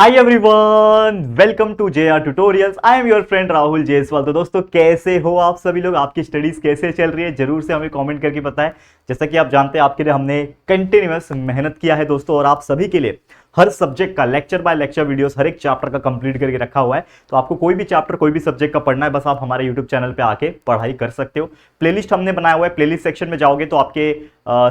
Hi everyone, welcome to JR tutorials. I am your friend Rahul Jaiswal. तो दोस्तों, कैसे हो आप सभी लोग? आपकी स्टडीज कैसे चल रही है? जरूर से हमें कमेंट करके बताएं। जैसा कि आप जानते हैं, आपके लिए हमने कंटिन्यूअस मेहनत किया है दोस्तों, और आप सभी के लिए हर सब्जेक्ट का लेक्चर बाय लेक्चर वीडियोस हर एक चैप्टर का कंप्लीट करके रखा हुआ है। तो आपको कोई भी चैप्टर कोई भी सब्जेक्ट का पढ़ना है, बस आप हमारे यूट्यूब चैनल पे आके पढ़ाई कर सकते हो। प्लेलिस्ट हमने बनाया हुआ है, प्लेलिस्ट सेक्शन में जाओगे तो आपके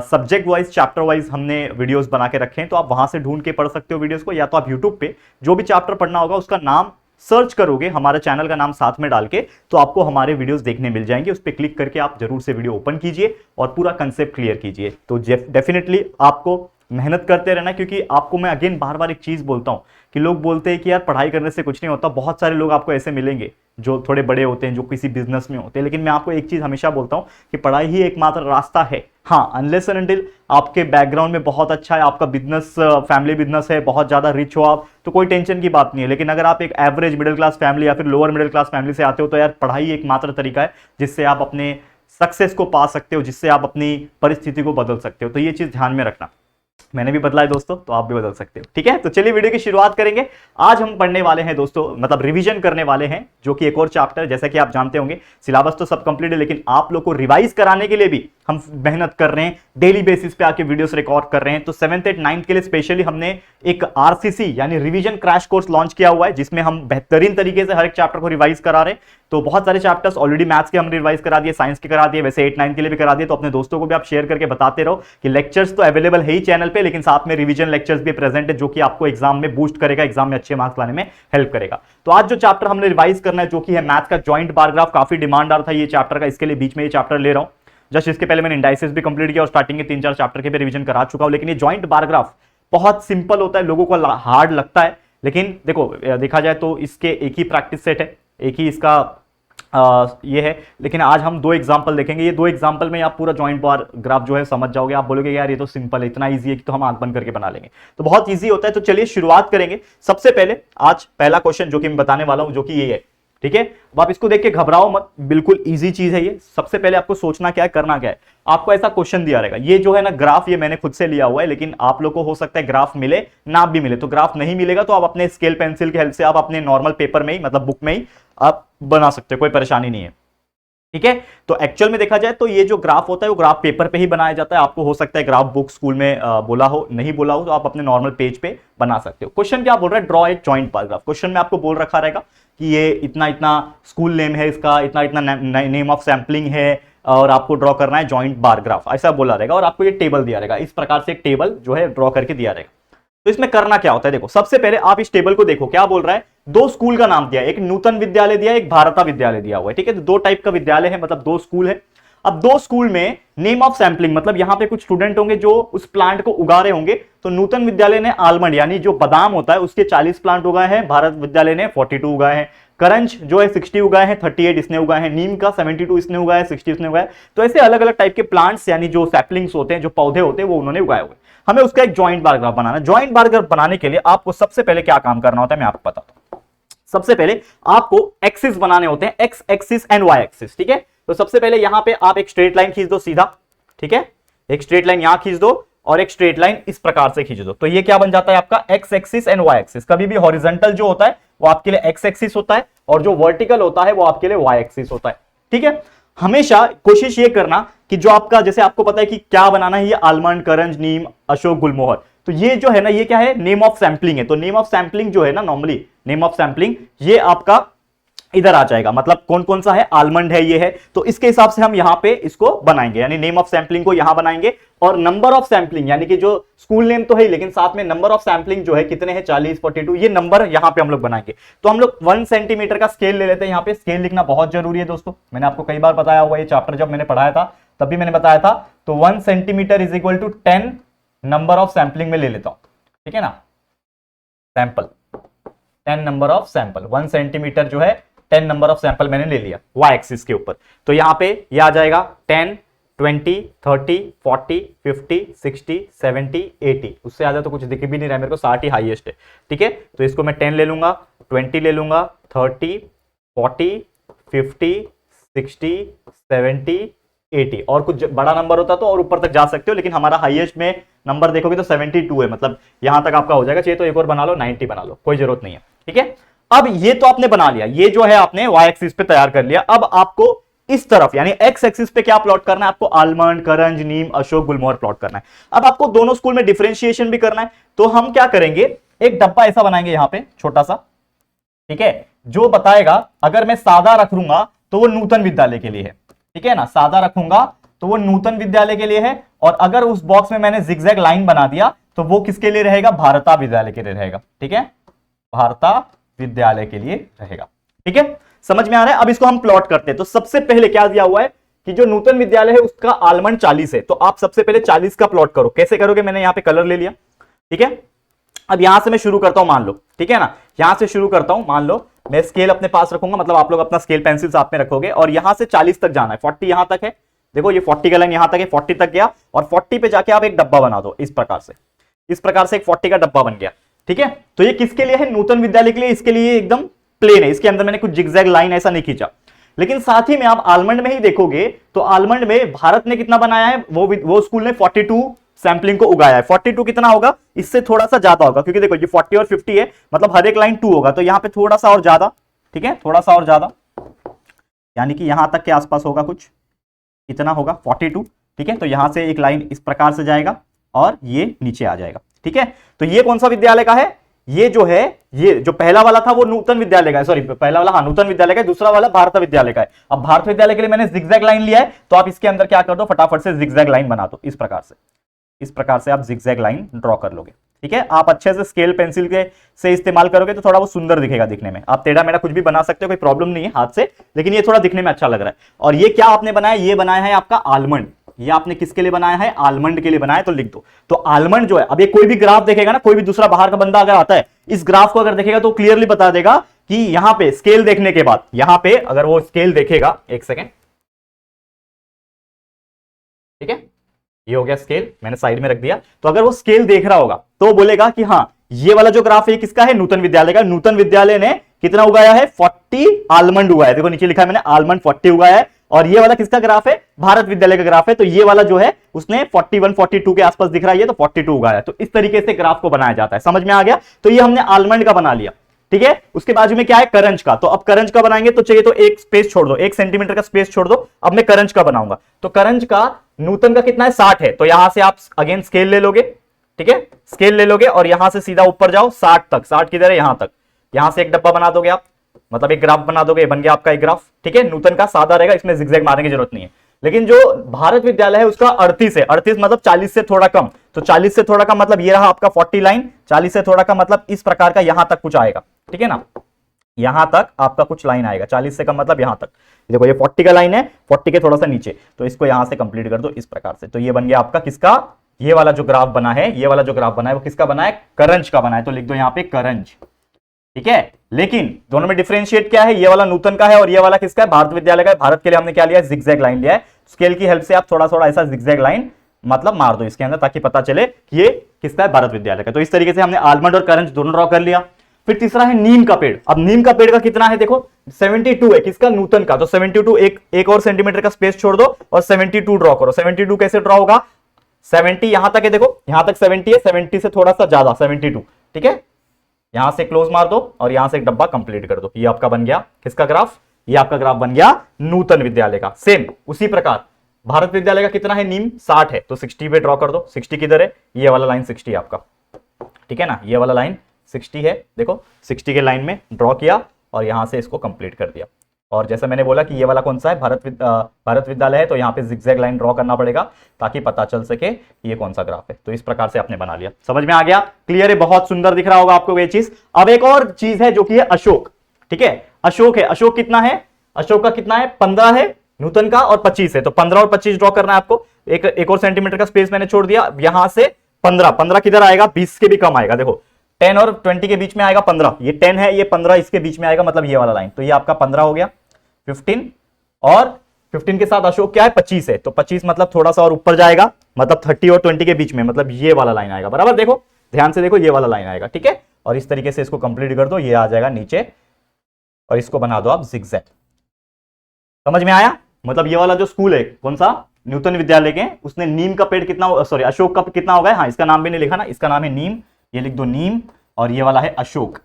सब्जेक्ट वाइज चैप्टर वाइज हमने वीडियोस बना के रखे हैं, तो आप वहां से ढूंढ के पढ़ सकते हो वीडियोस को। या तो आप यूट्यूब पे जो भी चैप्टर पढ़ना होगा उसका नाम सर्च करोगे, हमारे चैनल का नाम साथ में डाल के, तो आपको हमारे वीडियोस देखने मिल जाएंगे। उस पर क्लिक करके आप जरूर से वीडियो ओपन कीजिए और पूरा कंसेप्ट क्लियर कीजिए। तो डेफिनेटली आपको मेहनत करते रहना, क्योंकि आपको मैं अगेन बार बार एक चीज बोलता हूं कि लोग बोलते हैं कि यार पढ़ाई करने से कुछ नहीं होता। बहुत सारे लोग आपको ऐसे मिलेंगे जो थोड़े बड़े होते हैं, जो किसी बिजनेस में होते हैं, लेकिन मैं आपको एक चीज हमेशा बोलता हूं कि पढ़ाई ही एकमात्र रास्ता है। हाँ, अनलेस एंड अनटिल आपके बैकग्राउंड में बहुत अच्छा है, आपका बिजनेस फैमिली बिजनेस है, बहुत ज्यादा रिच हो आप, तो कोई टेंशन की बात नहीं है। लेकिन अगर आप एक एवरेज मिडिल क्लास फैमिली या फिर लोअर मिडिल क्लास फैमिली से आते हो, तो यार पढ़ाई एकमात्र तरीका है जिससे आप अपने सक्सेस को पा सकते हो, जिससे आप अपनी परिस्थिति को बदल सकते हो। तो ये चीज ध्यान में रखना। मैंने भी बदला है दोस्तों, तो आप भी बदल सकते हो। ठीक है, तो चलिए वीडियो की शुरुआत करेंगे। आज हम पढ़ने वाले हैं दोस्तों, मतलब रिवीजन करने वाले हैं, जो कि एक और चैप्टर, जैसा कि आप जानते होंगे सिलेबस तो सब कंप्लीट है, लेकिन आप लोग को रिवाइज कराने के लिए भी हम मेहनत कर रहे हैं। डेली बेसिस पे आके वीडियोस रिकॉर्ड कर रहे हैं। तो 7th 8th 9th के लिए स्पेशली हमने एक RCC यानी रिवीजन क्रैश कोर्स लॉन्च किया हुआ है, जिसमें हम बेहतरीन तरीके से हर एक चैप्टर को रिवाइज करा रहे हैं। तो बहुत सारे चैप्टर्स ऑलरेडी मैथ्स के हमने रिवाइज करा दिए, साइंस के करा दिए, वैसे 8 9 के लिए भी करा दिए। तो अपने दोस्तों को भी आप शेयर करके बताते रहो कि लेक्चर्स तो अवेलेबल है ही चैनल पे, लेकिन साथ में रिवीजन लेक्चर्स भी प्रेजेंट है, जो कि आपको एग्जाम में बूस्ट करेगा, एग्जाम में अच्छे मार्क्स लाने में हेल्प करेगा। तो आज जो चैप्टर हमने रिवाइज करना है, जो कि है मैथ का जॉइंट बार ग्राफ, काफी डिमांड आ रहा था ये चैप्टर का, इसके लिए बीच में ये चैप्टर ले रहा हूं। जस्ट इसके पहले मैंने इंडाइसिस भी कंप्लीट किया और स्टार्टिंग के 3 4 चैप्टर के भी रिवीजन करा चुका हूं। लेकिन ये जॉइंट बार ग्राफ बहुत सिंपल होता है, लोगों को हार्ड लगता है, लेकिन देखो देखा जाए तो इसके एक ही प्रैक्टिस सेट है, एक ही इसका ये है। लेकिन आज हम 2 एग्जांपल देखेंगे। ये 2 एग्जांपल में आप पूरा जॉइंट बार ग्राफ जो है समझ जाओगे। आप बोलोगे यार ये तो सिंपल है, इतना इजी है कि तो हम आंख बंद करके बना लेंगे। तो बहुत इजी होता है। तो चलिए शुरुआत करेंगे। सबसे पहले आज पहला क्वेश्चन जो कि मैं बताने वाला हूं, जो कि ये है। ठीक है, अब आप इसको देख के घबराओ मत, बिल्कुल इजी चीज है ये। सबसे पहले आपको सोचना क्या है, करना क्या है। आपको ऐसा क्वेश्चन दिया रहेगा, ये जो है ना ग्राफ, ये मैंने खुद से लिया हुआ है, लेकिन आप लोग को हो सकता है ग्राफ मिले ना भी मिले। तो ग्राफ नहीं मिलेगा तो आप अपने स्केल पेंसिल की हेल्प से आप अपने नॉर्मल पेपर में ही, मतलब बुक में ही आप बना सकते हो, कोई परेशानी नहीं है। ठीक है, तो एक्चुअल में देखा जाए तो ये जो ग्राफ होता है वो ग्राफ पेपर पे ही बनाया जाता है। आपको हो सकता है ग्राफ बुक स्कूल में बोला हो, नहीं बोला हो, तो आप अपने नॉर्मल पेज पे बना सकते हो। क्वेश्चन क्या बोल रहा है, draw a joint bar graph. Question में आपको बोल रखा रहेगा कि ये इतना इतना स्कूल नेम है इसका, इतना इतना नेम ऑफ सैंपलिंग है, और आपको ड्रॉ करना है जॉइंट बार ग्राफ, ऐसा बोला रहेगा। और आपको ये टेबल दिया रहेगा, इस प्रकार से एक टेबल जो है ड्रॉ करके दिया रहेगा। तो इसमें करना क्या होता है, देखो सबसे पहले आप इस टेबल को देखो, क्या बोल रहा है, 2 स्कूल का नाम दिया है, एक नूतन विद्यालय दिया है, एक भारता विद्यालय दिया हुआ है। ठीक है, तो 2 टाइप का विद्यालय है, मतलब 2 स्कूल है। अब 2 स्कूल में नेम ऑफ सैंपलिंग, मतलब यहां पे कुछ स्टूडेंट होंगे जो उस प्लांट को उगा रहे होंगे। तो नूतन विद्यालय ने आलमंड यानी जो बादाम होता है उसके 40 प्लांट उगाए हैं, भारत विद्यालय ने 42 उगाए हैं। करंज जो है 60 उगाए हैं, 38 इसने उगाए हैं। नीम का 72 इसने उगाया है, 60 इसने उगाया है। तो ऐसे अलग अलग टाइप के प्लांट्स यानी जो सैपलिंग्स होते हैं, जो पौधे होते हैं, वो उन्होंने उगाए हुए। हमें उसका एक जॉइंट बार ग्राफ बनाना है। जॉइंट बार ग्राफ बनाने के लिए आपको सबसे पहले क्या काम करना होता है, मैं आपको बताता हूं। सबसे पहले आपको एक्सिस बनाने होते हैं, X axis and Y axis. ठीक है, तो सबसे पहले यहां पे आप एक स्ट्रेट लाइन खींच दो सीधा। ठीक है, एक स्ट्रेट लाइन यहां खींच दो और एक स्ट्रेट लाइन इस प्रकार से खींच दो। तो ये क्या बन जाता है आपका X axis and Y axis. कभी भी हॉरिजॉन्टल जो होता है वो आपके लिए एक्स एक्सिस होता है, और जो वर्टिकल होता है वो आपके लिए वाई एक्सिस होता है। ठीक है, हमेशा कोशिश ये करना कि जो आपका, जैसे आपको पता है कि क्या बनाना है, ये आलमंड, करंज, नीम, अशोक, गुलमोहर। तो ये जो है ना, ये क्या है, नेम ऑफ सैंपलिंग है। तो नेम ऑफ सैंपलिंग जो है ना, नॉर्मली नेम ऑफ सैंपलिंग ये आपका इधर आ जाएगा, मतलब कौन कौन सा है, आलमंड है, ये है। तो इसके हिसाब से हम यहां पे इसको बनाएंगे, यानी नेम ऑफ सैंपलिंग को यहां बनाएंगे। और नंबर ऑफ सैंपलिंग यानी कि जो स्कूल नेम तो है, लेकिन साथ में नंबर ऑफ सैंपलिंग जो है कितने हैं, 40 42, ये नंबर यहां पे हम लोग बनाएंगे। तो हम लोग 1 सेंटीमीटर का स्केल ले लेते हैं। यहां पे स्केल लिखना बहुत जरूरी है दोस्तों, मैंने आपको कई बार बताया हुआ, ये चैप्टर जब मैंने पढ़ाया था तब भी मैंने बताया था। तो 1 centimetre is equal to 10 number of sampling में ले लेता हूं। ठीक है ना, sample 10 number of sample, 1 centimetre जो है 10 नंबर ऑफ सैंपल मैंने ले लिया वाई एक्सिस के ऊपर। तो यहां पे ये आ जाएगा 10 20 30 40 50 60 70 80, उससे ज्यादा तो कुछ दिख भी नहीं रहा है मेरे को, 60 ही हाईएस्ट है। ठीक है, तो इसको मैं 10 ले लूंगा, 20 ले लूंगा, 30 40 50 60 70 80, और कुछ बड़ा नंबर होता तो और ऊपर तक जा सकते हो, लेकिन हमारा हाईएस्ट में नंबर देखोगे तो 72 है, मतलब यहां तक आपका हो जाएगा। चाहिए तो एक और बना लो, 90 बना लो, कोई जरूरत नहीं है। ठीक है, अब ये तो आपने बना लिया, ये जो है आपने वाई एक्सिस पे तैयार कर लिया। अब आपको इस तरफ यानी एक्स एक्सिस पे क्या प्लॉट करना है, आपको आलमंड, करंज, नीम, अशोक, गुलमोहर प्लॉट करना है। अब आपको दोनों स्कूल में डिफरेंशिएशन भी करना है, तो हम क्या करेंगे, एक डब्बा ऐसा बनाएंगे यहां पे छोटा सा, ठीक है, जो बताएगा अगर मैं सादा रखूंगा तो वो नूतन विद्यालय के लिए है, ठीक है ना, सादा रखूंगा तो वो नूतन विद्यालय के लिए है, और अगर उस बॉक्स में मैंने जिगजैग लाइन बना दिया तो वो किसके लिए रहेगा, भारता विद्यालय के लिए रहेगा। ठीक है, भारता विद्यालय के लिए रहेगा। ठीक है, समझ में आ रहा है। अब इसको हम प्लॉट करते हैं, तो सबसे पहले क्या दिया हुआ है कि जो नूतन विद्यालय है उसका आलमंड 40 है, तो आप सबसे पहले 40 का प्लॉट करो। कैसे करोगे, मैंने यहां पे कलर ले लिया। ठीक है, अब यहां से मैं शुरू करता हूं, मान लो, ठीक है ना, यहां से शुरू करता हूं, मान लो मैं स्केल अपने पास रखूंगा, मतलब आप लोग अपना स्केल पेंसिल साथ में रखोगे, और यहां से 40 तक जाना है, 40 यहां तक है, देखो ये 40 का लाइन यहां तक है, 40 तक गया, और 40 पे जाके आप एक डब्बा बना दो इस प्रकार से, इस प्रकार से एक 40 का डब्बा बन गया। ठीक है, तो ये किसके लिए है, नूतन विद्यालय के लिए, इसके लिए एकदम प्लेन है, इसके अंदर मैंने कुछ जिगजैग लाइन ऐसा नहीं खींचा। लेकिन साथ ही में आप आलमंड में ही देखोगे तो आलमंड में भारत ने कितना बनाया है, वो स्कूल ने 42 सैंपलिंग को उगाया है। 42 कितना होगा, इससे थोड़ा सा ज्यादा होगा, क्योंकि देखो ये 40 और 50 है, मतलब हर एक लाइन 2 होगा, तो यहां पे थोड़ा सा और ज्यादा, ठीक है, थोड़ा सा और ज्यादा, यानी कि यहां तक के आसपास होगा, कुछ इतना होगा 42। ठीक है, तो यहां से एक लाइन इस प्रकार से जाएगा और ये नीचे आ जाएगा। ठीक है, तो ये कौन सा विद्यालय का है, ये जो है, ये जो पहला वाला था वो नूतन विद्यालय का है, सॉरी पहला वाला, हाँ नूतन विद्यालय का है, दूसरा वाला भारत विद्यालय का है। अब भारत विद्यालय के लिए मैंने जिगजैग लाइन लिया है, तो आप इसके अंदर क्या कर दो, फटाफट से जिगजैग लाइन बना दो, इस प्रकार से, इस प्रकार से आप जिगजैग लाइन ड्रॉ कर लोगे। ठीक है, आप अच्छे से स्केल पेंसिल के से इस्तेमाल करोगे तो थोड़ा वो सुंदर दिखेगा दिखने में। आप टेढ़ा मेढ़ा कुछ भी बना सकते हो, कोई प्रॉब्लम नहीं है हाथ से, लेकिन ये थोड़ा दिखने में अच्छा लग रहा है। और ये क्या आपने बनाया, ये बनाया है आपका आलमंड, ये आपने किसके लिए बनाया है, आलमंड के लिए बनाया, तो लिख दो। तो आलमंड जो है, अब ये कोई भी ग्राफ देखेगा ना, कोई भी दूसरा बाहर का बंदा अगर आता है, इस ग्राफ को अगर देखेगा तो क्लियरली बता देगा कि यहां पे स्केल देखने के बाद, यहां पे अगर वो स्केल देखेगा, एक सेकेंड, ठीक है, ये हो गया स्केल, मैंने साइड में रख दिया। तो अगर वो स्केल देख रहा होगा तो बोलेगा कि हाँ ये वाला जो ग्राफ है किसका है, नूतन विद्यालय का। नूतन विद्यालय ने कितना उगाया है, 40 आलमंड उगाया है, देखो नीचे लिखा है मैंने, आलमंड 40 उगाया है। और ये वाला किसका ग्राफ है, भारत विद्यालय का ग्राफ है, तो ये वाला जो है उसने 41 42 के आसपास दिख रहा है, ये तो 42 उगाया है। तो इस तरीके से ग्राफ को बनाया जाता है, समझ में आ गया। तो ये हमने आलमंड का बना लिया। ठीक है, उसके बाजू में क्या है, करंज का। तो अब करंज का बनाएंगे तो चाहिए तो एक स्पेस छोड़ दो, 1 सेंटीमीटर का स्पेस छोड़ दो। अब मैं करंज का बनाऊंगा, तो करंज का नूतन का कितना है, 60 है, तो यहां से आप अगेन स्केल ले लोगे। ठीक है, स्केल ले लोगे और यहां से सीधा ऊपर जाओ 60 तक, 60 किधर है, यहां तक, यहां से एक डब्बा बना दोगे आप, मतलब एक ग्राफ बना दोगे, बन गया आपका एक ग्राफ। ठीक है, नूतन का सादा रहेगा, इसमें जिगजैग मारने की जरूरत नहीं है। लेकिन जो भारत विद्यालय है उसका 38 है, 38 मतलब 40 से थोड़ा कम, तो 40 से थोड़ा कम मतलब ये रहा आपका 40 लाइन, 40 से थोड़ा कम मतलब इस प्रकार का यहां तक कुछ आएगा। ठीक है ना, यहां तक आपका कुछ लाइन आएगा, 40 से कम मतलब यहां तक, देखो ये 40 का लाइन है, 40 के थोड़ा सा नीचे, तो इसको यहां से कंप्लीट कर दो इस प्रकार से। तो ये बन गया आपका किसका, ये वाला जो ग्राफ बना है, ये वाला जो ग्राफ बना है वो किसका बना है, करंज का बना है, तो लिख दो यहां पे करंज। ठीक है, लेकिन दोनों में डिफरेंशिएट क्या है, ये वाला नूतन का है और ये वाला किसका है, भारत विद्यालय का है। भारत के लिए हमने क्या लिया है, जिगजैग लाइन लिया है। स्केल की हेल्प से आप थोड़ा थोड़ा ऐसा जिगजैग लाइन मतलब मार दो इसके अंदर, ताकि पता चले कि ये किसका है, भारत विद्यालय का। तो इस तरीके से हमने आलमंड और करंज दोनों ड्रॉ कर लिया। फिर तीसरा है नीम का पेड़। अब नीम का पेड़ का कितना है, देखो 72 है, किसका, नूतन का। तो 72 एक और सेंटीमीटर का स्पेस छोड़ दो और 72 ड्रॉ करो। 72 कैसे ड्रॉ होगा, 70 यहां तक है, देखो यहां तक 70 है, 70 से थोड़ा सा ज्यादा 72। ठीक है, यहां से क्लोज मार दो और यहां से एक डब्बा कंप्लीट कर दो। ये आपका बन गया किसका ग्राफ, ये आपका ग्राफ बन गया नूतन विद्यालय का। सेम उसी प्रकार भारत विद्यालय का कितना है, नीम 60 है, तो 60 पे ड्रॉ कर दो। 60 किधर है, ये वाला लाइन 60 है आपका। ठीक है ना, ये वाला लाइन 60 है, देखो 60 के लाइन में ड्रॉ किया और यहां से इसको कंप्लीट कर दिया। और जैसा मैंने बोला कि ये वाला कौन सा है, भारत विद्यालय है, तो यहाँ पे जिगजैग लाइन ड्रॉ करना पड़ेगा ताकि पता चल सके ये कौन सा ग्राफ है। तो इस प्रकार से आपने बना लिया, समझ में आ गया, क्लियर है, बहुत सुंदर दिख रहा होगा आपको ये चीज। अब एक और चीज है जो कि है अशोक। ठीक है, अशोक है, अशोक कितना है, अशोक का कितना है, 15 है नूतन का और 25 है, तो 15 और 25 ड्रॉ करना है आपको। एक और सेंटीमीटर का स्पेस मैंने छोड़ दिया, यहां से 15 किधर आएगा, 20 के भी कम आएगा, देखो 10 और 20 के बीच में आएगा 15, ये 10 है, ये 15 इसके बीच में आएगा, मतलब ये वाला लाइन, तो ये आपका 15 हो गया। 15 और 15 के साथ अशोक क्या है, 25 है, तो 25 मतलब थोड़ा सा और ऊपर जाएगा, मतलब 30 और 20 के बीच में, मतलब ये वाला लाइन आएगा, बराबर, देखो ध्यान से देखो ये वाला लाइन आएगा। ठीक है, और इस तरीके से इसको कंप्लीट कर दो, ये आ जाएगा नीचे और इसको बना दो आप जिगजैग। समझ में आया, मतलब ये वाला जो स्कूल है कौन सा, न्यूटन विद्यालय के, उसने नीम का पेड़ कितना, सॉरी अशोक का कितना होगा, हाँ इसका नाम भी नहीं लिखा ना, इसका नाम है नीम, ये लिख दो नीम, और ये वाला है अशोक,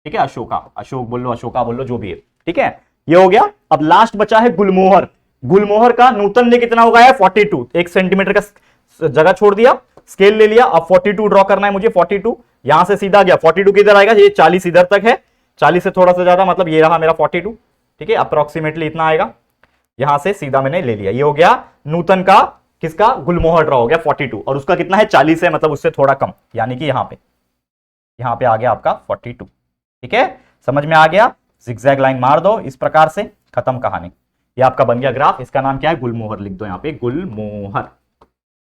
ठीक है, अशोका, अशोक बोल लो, अशोका बोल लो, जो भी है, ठीक है, ये हो गया। अब लास्ट बचा है गुलमोहर। गुलमोहर का न्यूटन ने कितना होगा, 42, 1 सेंटीमीटर का जगह छोड़ दिया, स्केल ले लिया, अब 42 ड्रॉ करना है मुझे, 42 यहां से सीधा गया, 42 किधर आएगा, ये 40 इधर तक है, 40 से थोड़ा सा ज्यादा, मतलब ये रहा मेरा 42, ठीक है, अप्रोक्सीमेटली इतना आएगा, यहां से सीधा मैंने ले लिया, ये हो गया न्यूटन का, किसका, गुलमोहर ड्रॉ हो गया 42, और उसका कितना है 40 है, मतलब उससे थोड़ा कम, यानी कि यहां पे आ गया आपका 42, ठीक है, समझ में आ गया। जिगजैग लाइन मार दो इस प्रकार से, खत्म कहानी, ये आपका बन गया ग्राफ, इसका नाम क्या है, गुलमोहर, लिख दो यहां पे गुलमोहर।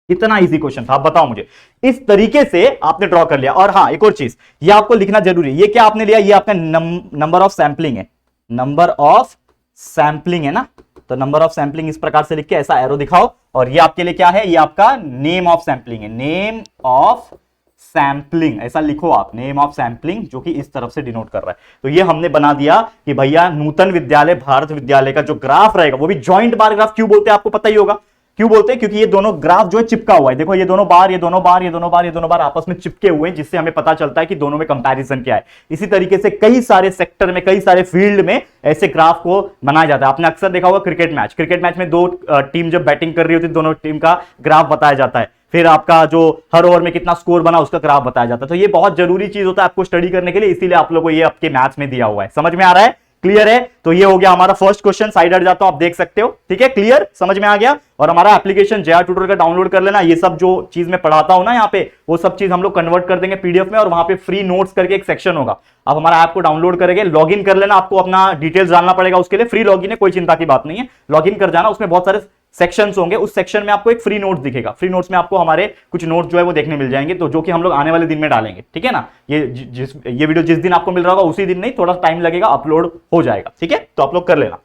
इतना इजी क्वेश्चन था, आप बताओ मुझे, इस तरीके से आपने ड्रॉ कर लिया। और हाँ एक और चीज, ये आपको लिखना जरूरी है, ये क्या आपने लिया, ये आपका नंबर ऑफ सैंपलिंग है, नंबर ऑफ सैंपलिंग है ना, तो नंबर ऑफ सैंपलिंग इस प्रकार से लिख के ऐसा एरो दिखाओ, और ये आपके लिए क्या है, ये आपका नेम ऑफ सैंपलिंग है, नेम ऑफ सैंपलिंग, ऐसा लिखो आप, नेम ऑफ सैंपलिंग, जो कि इस तरफ से डिनोट कर रहा है। तो ये हमने बना दिया कि भैया नूतन विद्यालय भारत विद्यालय का जो ग्राफ रहेगा, वो भी जॉइंट बार ग्राफ क्यों बोलते हैं आपको पता ही होगा, क्यों बोलते हैं, क्योंकि ये दोनों ग्राफ जो है चिपका हुआ है, देखो ये दोनों बार, ये दोनों बार, ये दोनों बार, ये दोनों बार आपस में चिपके हुए हैं, जिससे हमें पता चलता है कि दोनों में कंपैरिजन क्या है। इसी तरीके से कई सारे सेक्टर में, कई सारे फील्ड में ऐसे ग्राफ को बनाया जाता है। आपने अक्सर देखा होगा क्रिकेट मैच में दो टीम जब बैटिंग कर रही होती है, दोनों टीम का ग्राफ बताया जाता है, फिर आपका जो हर ओवर में कितना स्कोर बना उसका ग्राफ बताया जाता है। तो ये बहुत जरूरी चीज होता है आपको स्टडी करने के लिए, इसीलिए आप लोगों को ये आपके मैथ्स में दिया हुआ है। समझ में आ रहा है, क्लियर है? तो ये हो गया हमारा फर्स्ट क्वेश्चन, साइड हट जाता हूं, आप देख सकते हो, ठीक है, क्लियर, समझ में आ गया। और हमारा एप्लीकेशन जेआर ट्यूटर का डाउनलोड कर लेना, ये सब जो चीज मैं पढ़ाता हूं ना यहाँ पे, वो सब चीज हम लोग कन्वर्ट कर देंगे पीडीएफ में, और वहां पे फ्री नोट्स करके एक सेक्शन होगा, आप हमारा ऐप को डाउनलोड करेंगे, लॉगिन कर लेना, आपको अपना डिटेल्स डालना पड़ेगा, उसके लिए फ्री लॉगिन है, कोई चिंता की बात नहीं है, लॉगिन कर जाना, उसमें बहुत सारे सेक्शंस होंगे, उस सेक्शन में आपको एक फ्री नोट दिखेगा, फ्री नोट्स में आपको हमारे कुछ नोट्स जो है वो देखने मिल जाएंगे, तो जो कि हम लोग आने वाले दिन में डालेंगे, ठीक है ना। ये वीडियो जिस दिन आपको मिल रहा होगा उसी दिन नहीं, थोड़ा टाइम लगेगा, अपलोड हो जाएगा, ठीक है, तो आप लोग कर लेना।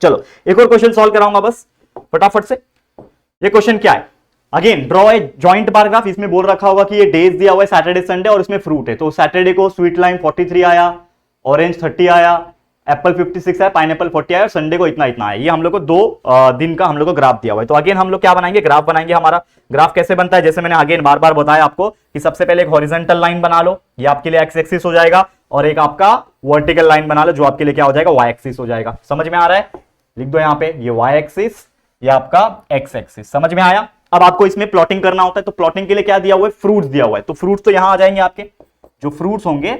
चलो एक और क्वेश्चन सॉल्व कराऊंगा बस फटाफट से। ये क्वेश्चन क्या है, again draw a joint bar graph, इसमें बोल रखा होगा कि ये डेज दिया हुआ है सैटरडे संडे, और इसमें फ्रूट है, तो सैटरडे को स्वीट लाइम 43 आया, ऑरेंज 30 आया, एप्पल 56 है, पाइनएप्पल 40 आया, और संडे को इतना इतना है। ये हम लोग को 2 दिन का हम लोग को ग्राफ दिया हुआ है। तो अगेन हम लोग क्या बनाएंगे, ग्राफ बनाएंगे। हमारा ग्राफ कैसे बनता है, जैसे मैंने अगेन बार बार बताया आपको कि सबसे पहले एक हॉरिजॉन्टल लाइन बना लो, ये आपके लिए एक्स एक्सिस हो जाएगा, और एक आपका वर्टिकल लाइन बना लो, जो आपके लिए क्या हो जाएगा, वाई एक्सिस हो जाएगा। समझ में आ रहा है, लिख दो यहाँ पे, ये वाई एक्सिस, ये आपका एक्स एक्सिस, समझ में आया। अब आपको इसमें प्लॉटिंग करना होता है, तो प्लॉटिंग के लिए क्या दिया हुआ है, फ्रूट्स दिया हुआ है, तो फ्रूट्स तो यहां आ जाएंगे, आपके जो फ्रूट्स होंगे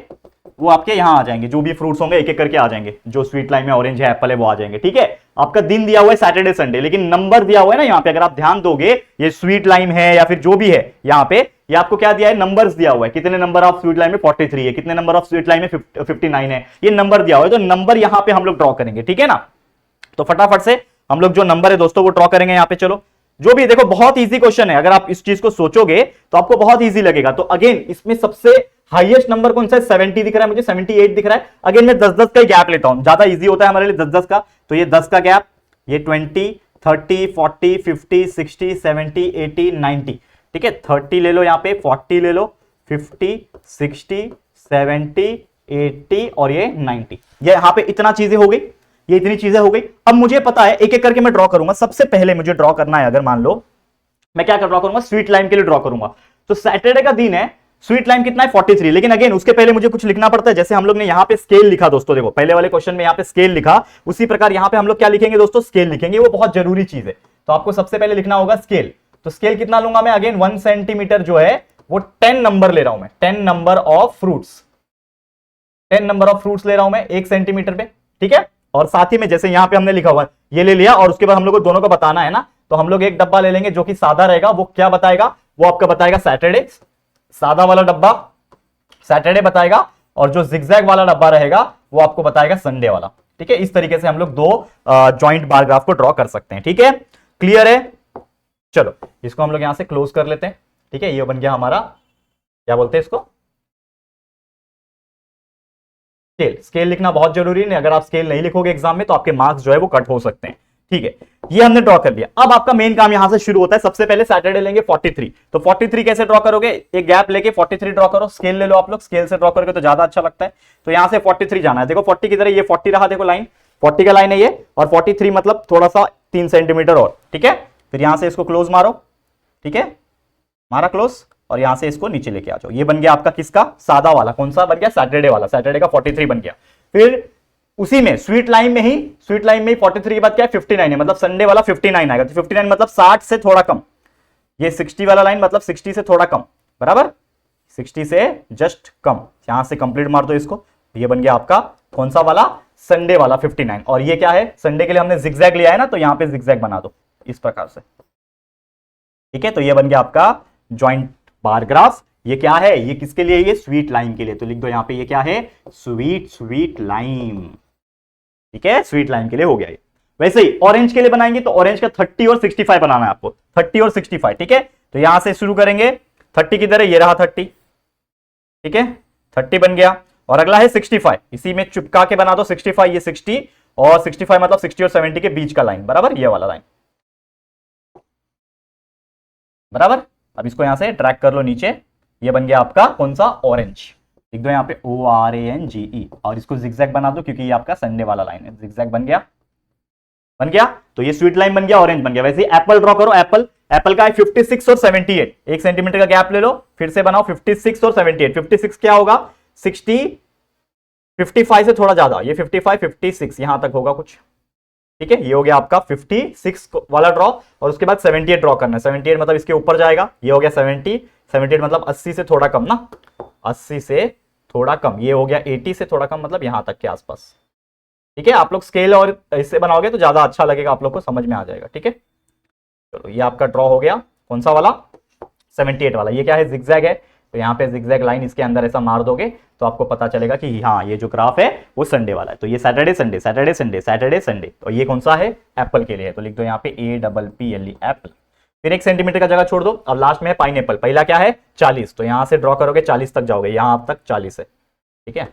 वो आपके यहां आ जाएंगे, जो भी फ्रूट्स होंगे एक एक करके आ जाएंगे, जो स्वीट लाइम है, ऑरेंज है, एप्पल है, वो आ जाएंगे, ठीक है। आपका दिन दिया हुआ है सैटरडे संडे, लेकिन नंबर दिया हुआ है ना यहाँ पे, अगर आप ध्यान दोगे, ये स्वीट लाइम है या फिर जो भी है यहाँ पे, ये आपको क्या दिया है, नंबर्स दिया हुआ है, कितने नंबर ऑफ स्वीट लाइम में 43 है, कितने नंबर ऑफ स्वीट लाइम में 59 है, ये नंबर दिया हुआ है, तो नंबर यहाँ पे हम लोग ड्रॉ करेंगे, ठीक है ना। तो फटाफट से हम लोग जो नंबर है दोस्तों वो ड्रॉ करेंगे यहाँ पे। चलो जो भी, देखो बहुत इजी क्वेश्चन है, अगर आप इस चीज को सोचोगे तो आपको बहुत इजी लगेगा। तो अगेन इसमें सबसे हाईएस्ट नंबर कौन सा है, 70 दिख रहा है मुझे, 78 दिख रहा है। अगेन मैं 10-10 का गैप लेता हूं, ज्यादा इजी होता है हमारे लिए 10-10 का, तो ये 10 का गैप, ये 20, 30, 40, 50, 60, 70, 80, 90, ठीक है। 30 ले लो यहाँ पे, 40 ले लो, 50, 60, 70, 80 और ये 90, ये यहाँ पे इतना चीजें हो गई, ये इतनी चीजें हो गई। अब मुझे पता है एक एक करके मैं ड्रॉ करूंगा। सबसे पहले मुझे ड्रॉ करना है, अगर मान लो मैं क्या ड्रॉ करूंगा, स्वीट लाइम के लिए ड्रॉ करूंगा। तो सैटरडे का दिन है, स्वीट लाइम कितना है 43, लेकिन अगेन उसके पहले मुझे कुछ लिखना पड़ता है। जैसे हम लोग ने यहाँ पे स्केल लिखा दोस्तों, देखो पहले वाले क्वेश्चन में यहाँ पे स्केल लिखा, उसी प्रकार यहाँ पे हम लोग क्या लिखेंगे दोस्तों, स्केल लिखेंगे, वो बहुत जरूरी चीज है। तो आपको सबसे पहले लिखना होगा स्केल। तो स्केल कितना लूंगा मैं, अगेन 1 सेंटीमीटर जो है वो 10 नंबर ले रहा हूं मैं, 10 number of fruits, 10 number of fruits ले रहा हूं मैं 1 सेंटीमीटर पे, ठीक है। और साथ ही में जैसे यहां पे हमने लिखा हुआ ये ले लिया, और उसके बाद हम लोग को दोनों को बताना है ना, तो हम लोग एक डब्बा ले लेंगे जो कि सादा रहेगा, वो क्या बताएगा, वो आपका बताएगा सैटरडे, सादा वाला डब्बा सैटरडे बताएगा, और जो जिगजैग वाला डब्बा रहेगा वो आपको बताएगा संडे वाला, ठीक है। इस तरीके से हम लोग 2 जॉइंट बार ग्राफ को ड्रॉ कर सकते हैं, ठीक है, क्लियर है। चलो इसको हम लोग यहां से क्लोज कर लेते हैं, ठीक है। ये बन गया हमारा, क्या बोलते हैं इसको, स्केल। स्केल लिखना बहुत जरूरी है, अगर आप स्केल नहीं लिखोगे एग्जाम में तो आपके मार्क्स जो है वो कट हो सकते हैं, ठीक है। ये हमने ड्रॉ कर लिया। अब आपका मेन काम यहां से शुरू होता है। सबसे पहले सैटरडे लेंगे 43, तो 43 कैसे ड्रॉ करोगे, एक गैप लेके 43 ड्रॉ करो, स्केल ले लो आप लोग, स्केल से ड्रॉ करोगे तो ज्यादा अच्छा लगता है। तो यहां से 43 जाना है, देखो 40 किधर है, ये 40 रहा, देखो लाइन 40 का लाइन है ये, और 43 मतलब थोड़ा सा 3 सेंटीमीटर और, ठीक है। फिर यहां से इसको क्लोज मारो, ठीक है, मारा क्लोज, और यहां से इसको नीचे लेके आ जाओ। ये बन गया आपका किसका, सादा वाला, कौन सा बन गया, सैटरडे वाला, सैटरडे का 43 बन गया। फिर उसी में स्वीट लाइन में ही 43 के बाद क्या है, 59 है, मतलब संडे वाला 59 आएगा। तो 59 मतलब 60 से थोड़ा कम, ये 60 वाला लाइन मतलब 60 से थोड़ा कम, बराबर, 60 से जस्ट कम। यहां से कंप्लीट मार दो इसको, ये बन गया आपका कौन सा वाला, संडे वाला 59। और ये क्या है, संडे के लिए हमने जिगजैग लिया है ना, तो यहां पे जिगजैग बना दो इस प्रकार से, ठीक है। तो ये बन गया आपका जॉइंट बार ग्राफ। ये क्या है, ये किसके लिए, ये स्वीट लाइन के लिए। तो लिख दो यहां पे, ये क्या है, स्वीट लाइन, ठीक है, स्वीट लाइन के लिए हो गया ये। वैसे ही ऑरेंज के लिए बनाएंगे तो ऑरेंज का 30 और 65 बनाना है आपको, 30 और 65, ठीक है। तो यहां से शुरू करेंगे, 30 किधर है, ये रहा 30, ठीक है, 30 बन गया। और अगला है 65, इसी में चिपका के बना दो 65, ये 60 और 65 मतलब 60 और 70 के बीच का लाइन, बराबर, ये वाला लाइन, बराबर। अब इसको यहां से ट्रैक कर लो नीचे, ये बन गया आपका कौन सा, ऑरेंज। लिख दो यहां पे ORANGE, और इसको जिगजैग बना दो क्योंकि ये आपका संडे वाला लाइन है, जिगजैग बन गया, बन गया। तो ये स्वीट लाइन बन गया, ऑरेंज बन गया। वैसे ही एप्पल ड्रॉ करो, एप्पल का है 56 और 78, 1 सेंटीमीटर का गैप ले लो, फिर से बनाओ 56 और 78। 56 क्या होगा, 60, 55 से थोड़ा ज्यादा, ये 55, 56 यहां तक होगा कुछ, ठीक है। ये हो गया आपका 56 वाला ड्रॉ, और उसके बाद 78 ड्रॉ करना है। 78 मतलब इसके ऊपर जाएगा, ये हो गया 70, 78 मतलब 80 से थोड़ा कम ना, 80 से थोड़ा कम, ये हो गया 80 से थोड़ा कम, मतलब यहां तक के आसपास, ठीक है। आप लोग स्केल और इससे बनाओगे तो ज्यादा अच्छा लगेगा, आप लोग को समझ में आ जाएगा, ठीक है। चलो ये आपका ड्रॉ हो गया, कौन सा वाला, 78 वाला। ये क्या है, जिगजैग है, तो यहाँ पे जिगजैग लाइन इसके अंदर ऐसा मार दोगे तो आपको पता चलेगा कि हाँ ये जो ग्राफ है वो संडे वाला है। तो ये Saturday Sunday, Saturday Sunday, Saturday Sunday. तो ये कौन सा है, एप्पल के लिए है, तो लिख दो यहाँ पे APPLE, एप्पल। फिर 1 सेंटीमीटर का जगह छोड़ दो। अब लास्ट में है पाइनएप्पल, पहला क्या है 40, तो यहां से ड्रॉ करोगे 40 तक जाओगे, यहां अब तक 40 है, ठीक है।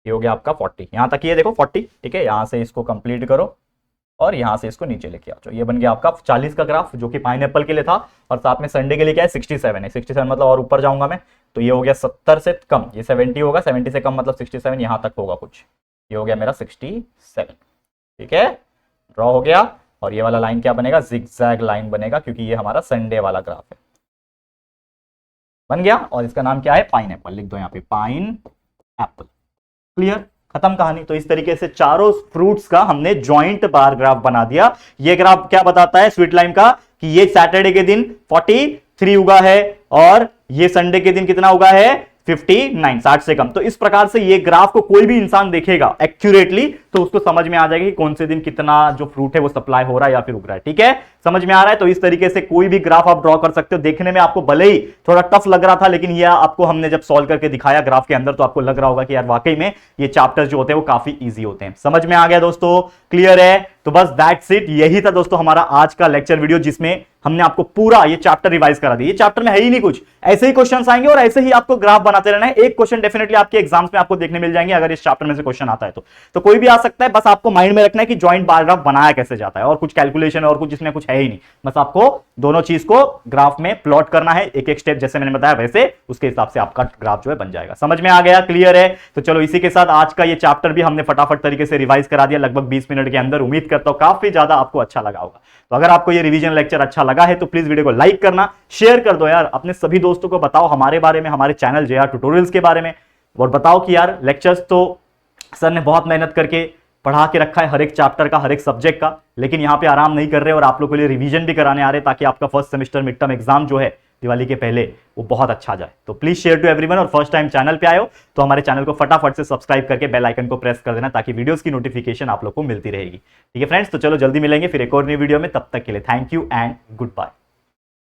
ये हो गया आपका 40, यहां तक ये देखो 40, ठीक है। यहां से इसको कंप्लीट करो और यहां से इसको नीचे लेके आओ। ये बन गया आपका 40 का ग्राफ, जो कि पाइनएप्पल के लिए था। और साथ में संडे के लिए क्या है, 67 है, 67 मतलब और ऊपर जाऊंगा मैं, तो ये हो गया 70 से कम, ये 70 होगा, 70 से कम मतलब 67, यहां तक होगा कुछ, ये हो गया मेरा 67, ठीक है, ड्रॉ हो गया। और ये वाला लाइन क्या बनेगा, जिगजैग लाइन बनेगा, क्योंकि ये हमारा संडे वाला ग्राफ है, बन गया। और इसका नाम क्या है, पाइनएप्पल, लिख दो यहाँ पे पाइन एप्पल। क्लियर, खत्म कहानी। तो इस तरीके से चारों फ्रूट्स का हमने जॉइंट बार ग्राफ बना दिया। ये ग्राफ क्या बताता है स्वीट लाइन का, कि ये सैटरडे के दिन 43 उगा है और ये संडे के दिन कितना उगा है, 59, 60 से कम। तो इस प्रकार से ये ग्राफ को कोई भी इंसान देखेगा एक्यूरेटली तो उसको समझ में आ जाएगा कि कौन से दिन कितना जो फ्रूट है वो सप्लाई हो रहा है या फिर उग रहा है, ठीक है, समझ में आ रहा है। तो इस तरीके से कोई भी ग्राफ आप ड्रॉ कर सकते हो। देखने में आपको भले ही थोड़ा टफ लग रहा था, लेकिन ये आपको हमने जब सॉल्व करके दिखाया ग्राफ के अंदर तो आपको लग रहा होगा कि यार वाकई में ये चैप्टर्स जो होते हैं वो काफी ईजी होते हैं। समझ में आ गया दोस्तों, क्लियर है। तो बस दैट्स इट, यही था दोस्तों हमारा आज का लेक्चर वीडियो, जिसमें हमने आपको पूरा ये चैप्टर रिवाइज करा दिया। ये चैप्टर में है ही नहीं कुछ, ऐसे ही क्वेश्चंस आएंगे और ऐसे ही आपको ग्राफ बनाते रहना है। एक क्वेश्चन डेफिनेटली आपके एग्जाम्स में आपको देखने मिल जाएंगे अगर इस चैप्टर में से क्वेश्चन आता है तो कोई भी आ सकता है। बस आपको माइंड में रखना है कि जॉइंट बार ग्राफ बनाया कैसे जाता है, और कुछ कैलकुलेशन और कुछ इसमें कुछ है ही नहीं। बस आपको दोनों चीज को ग्राफ में प्लॉट करना है, एक एक स्टेप जैसे मैंने बताया वैसे, उसके हिसाब से आपका ग्राफ जो है बन जाएगा। समझ में आ गया, क्लियर है। तो चलो इसी के साथ आज का ये चैप्टर भी हमने फटाफट तरीके से रिवाइज करा दिया लगभग 20 मिनट के अंदर। उम्मीद करता हूं काफी ज्यादा आपको अच्छा लगा होगा। तो अगर आपको ये रिवीजन लेक्चर अच्छा लगा है तो प्लीज वीडियो को लाइक करना, शेयर कर दो यार, अपने सभी दोस्तों को बताओ हमारे बारे में, हमारे चैनल JR ट्यूटोरियल्स के बारे में, और बताओ कि यार लेक्चर्स तो सर ने बहुत मेहनत करके पढ़ा के रखा है हर एक चैप्टर का, हर एक सब्जेक्ट का, लेकिन यहाँ पे आराम नहीं कर रहे और आप लोगों के लिए रिवीजन भी कराने आ रहे ताकि आपका first semester mid term exam जो है दिवाली के पहले वो बहुत अच्छा जाए। तो प्लीज शेयर टू एवरीवन, और फर्स्ट टाइम चैनल पे आए हो तो हमारे चैनल को फटाफट से सब्सक्राइब करके बेल आइकन को प्रेस कर देना ताकि वीडियोस की नोटिफिकेशन आप लोग को मिलती रहेगी। ठीक है फ्रेंड्स, तो चलो जल्दी मिलेंगे फिर एक और नई वीडियो में, तब तक के लिए thank you and good bye.